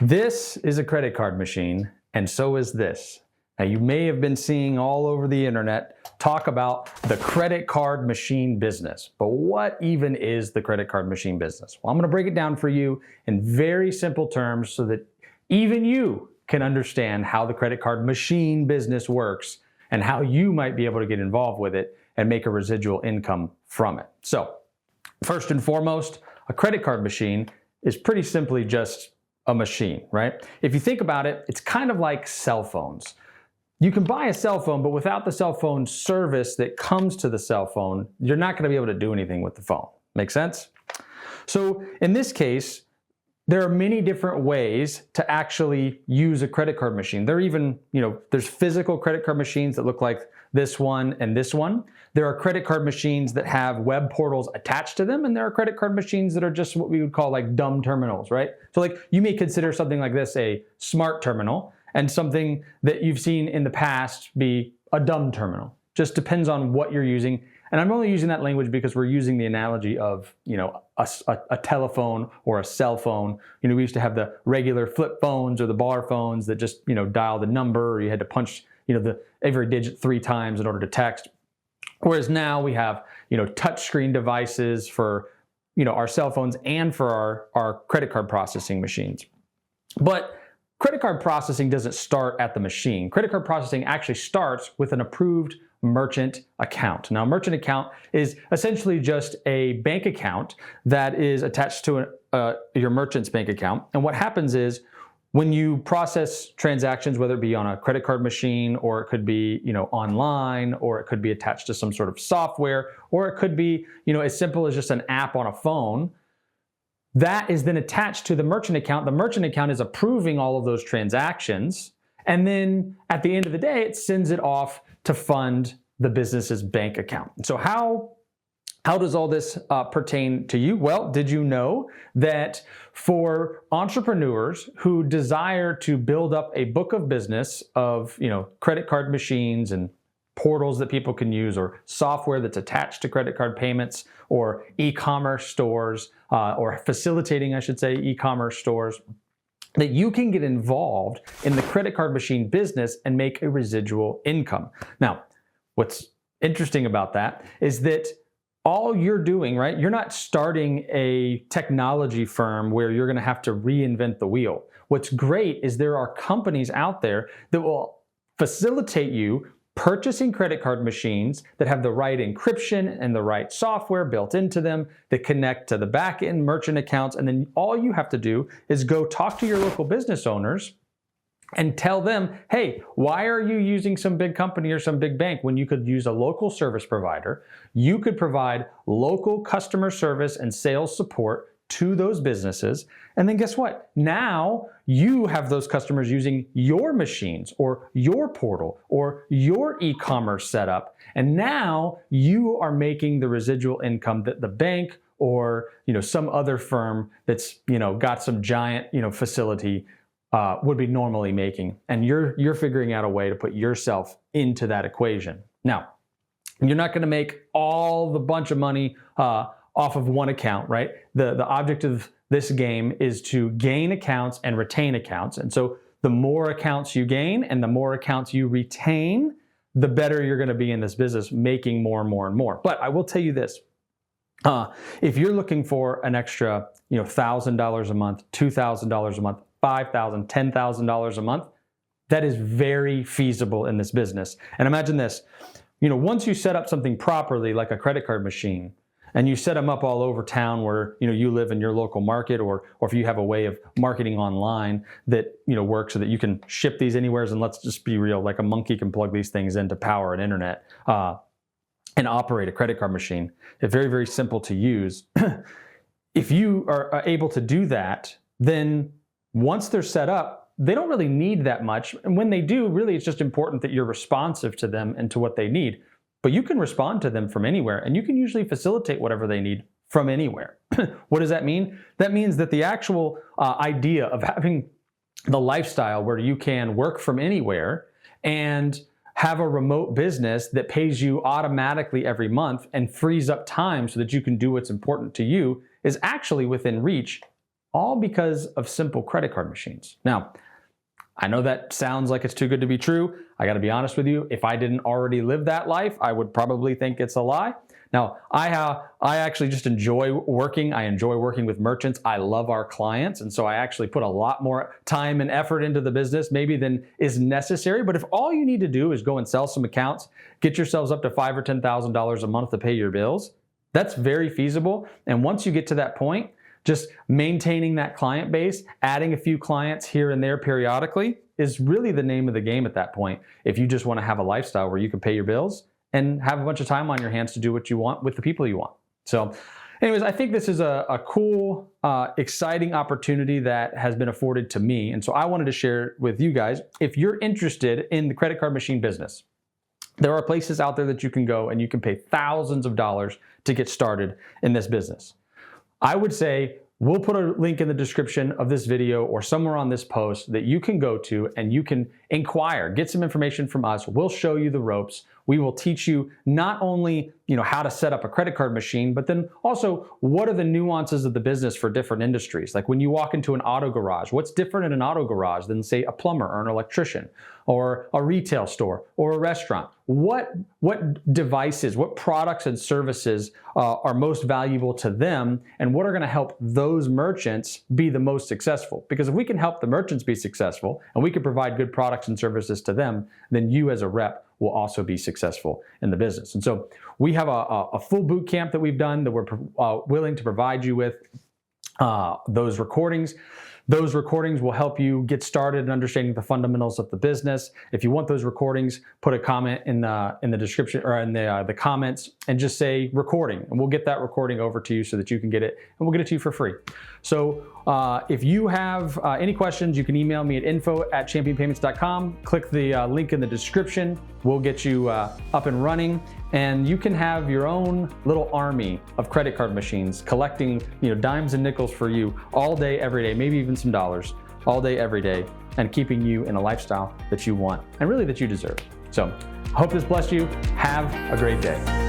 This is a credit card machine, and so is this. Now, you may have been seeing all over the internet talk about the credit card machine business, but what even is the credit card machine business? Well, I'm going to break it down for you in very simple terms so that even you can understand how the credit card machine business works and how you might be able to get involved with it and make a residual income from it. So, first and foremost, a credit card machine is pretty simply just a machine, right? If you think about it, it's kind of like cell phones. You can buy a cell phone, but without the cell phone service that comes to the cell phone, you're not going to be able to do anything with the phone. Make sense? So in this case, there are many different ways to actually use a credit card machine. There are even, there's physical credit card machines that look like this one and this one. There are credit card machines that have web portals attached to them, and there are credit card machines that are just what we would call like dumb terminals, right? So like you may consider something like this a smart terminal, and something that you've seen in the past be a dumb terminal. Just depends on what you're using. And I'm only using that language because we're using the analogy of, a telephone or a cell phone. We used to have the regular flip phones or the bar phones that just, dial the number, or you had to punch, every digit 3 times in order to text. Whereas now we have, touchscreen devices for, our cell phones and for our credit card processing machines. But credit card processing doesn't start at the machine. Credit card processing actually starts with an approved merchant account. Now, a merchant account is essentially just a bank account that is attached to your merchant's bank account. And what happens is when you process transactions, whether it be on a credit card machine, or it could be, online, or it could be attached to some sort of software, or it could be, as simple as just an app on a phone, that is then attached to the merchant account. The merchant account is approving all of those transactions. And then at the end of the day, it sends it off to fund the business's bank account. So how does all this pertain to you? Well, did you know that for entrepreneurs who desire to build up a book of business of, credit card machines and portals that people can use, or software that's attached to credit card payments, or e-commerce stores, or facilitating, I should say, e-commerce stores, that you can get involved in the credit card machine business and make a residual income. Now, what's interesting about that is that all you're doing, right? You're not starting a technology firm where you're going to have to reinvent the wheel. What's great is there are companies out there that will facilitate you purchasing credit card machines that have the right encryption and the right software built into them that connect to the back-end merchant accounts. And then all you have to do is go talk to your local business owners and tell them, hey, why are you using some big company or some big bank when you could use a local service provider? You could provide local customer service and sales support to those businesses. And then guess what? Now you have those customers using your machines or your portal or your e-commerce setup. And now you are making the residual income that the bank or, some other firm that's, got some giant, facility would be normally making. And you're figuring out a way to put yourself into that equation. Now, you're not going to make all the bunch of money off of one account, right? The object of this game is to gain accounts and retain accounts. And so the more accounts you gain and the more accounts you retain, the better you're going to be in this business, making more and more and more. But I will tell you this. If you're looking for an extra, $1,000 a month, $2,000 a month, $5,000, $10,000 a month, that is very feasible in this business. And imagine this, once you set up something properly, like a credit card machine, and you set them up all over town where you live in your local market, or if you have a way of marketing online that works so that you can ship these anywhere, and let's just be real, like a monkey can plug these things in to power an internet and operate a credit card machine. It's very, very simple to use. If you are able to do that, then once they're set up, they don't really need that much. And when they do, really, it's just important that you're responsive to them and to what they need. But you can respond to them from anywhere, and you can usually facilitate whatever they need from anywhere. What does that mean? That means that the actual idea of having the lifestyle where you can work from anywhere and have a remote business that pays you automatically every month and frees up time so that you can do what's important to you is actually within reach all because of simple credit card machines. Now, I know that sounds like it's too good to be true. I gotta be honest with you, if I didn't already live that life, I would probably think it's a lie. Now, I actually just enjoy working. I enjoy working with merchants. I love our clients. And so I actually put a lot more time and effort into the business maybe than is necessary. But if all you need to do is go and sell some accounts, get yourselves up to $5,000 or $10,000 a month to pay your bills, that's very feasible. And once you get to that point, just maintaining that client base, adding a few clients here and there periodically is really the name of the game at that point. If you just want to have a lifestyle where you can pay your bills and have a bunch of time on your hands to do what you want with the people you want. So anyways, I think this is a cool, exciting opportunity that has been afforded to me. And so I wanted to share with you guys, if you're interested in the credit card machine business, there are places out there that you can go and you can pay thousands of dollars to get started in this business. I would say we'll put a link in the description of this video or somewhere on this post that you can go to and you can inquire, get some information from us. We'll show you the ropes. We will teach you not only, how to set up a credit card machine, but then also what are the nuances of the business for different industries. Like when you walk into an auto garage, what's different in an auto garage than say a plumber or an electrician or a retail store or a restaurant? What devices, what products and services are most valuable to them, and what are going to help those merchants be the most successful? Because if we can help the merchants be successful and we can provide good products and services to them, then you as a rep will also be successful in the business. And so we have a full boot camp that we've done that we're willing to provide you with those recordings. Those recordings will help you get started in understanding the fundamentals of the business. If you want those recordings, put a comment in the description or in the comments and just say recording, and we'll get that recording over to you so that you can get it, and we'll get it to you for free. So if you have any questions, you can email me at info@championpayments.com. Click the link in the description. We'll get you up and running, and you can have your own little army of credit card machines collecting dimes and nickels for you all day, every day, maybe even some dollars all day, every day, and keeping you in a lifestyle that you want and really that you deserve. So I hope this blessed you. Have a great day.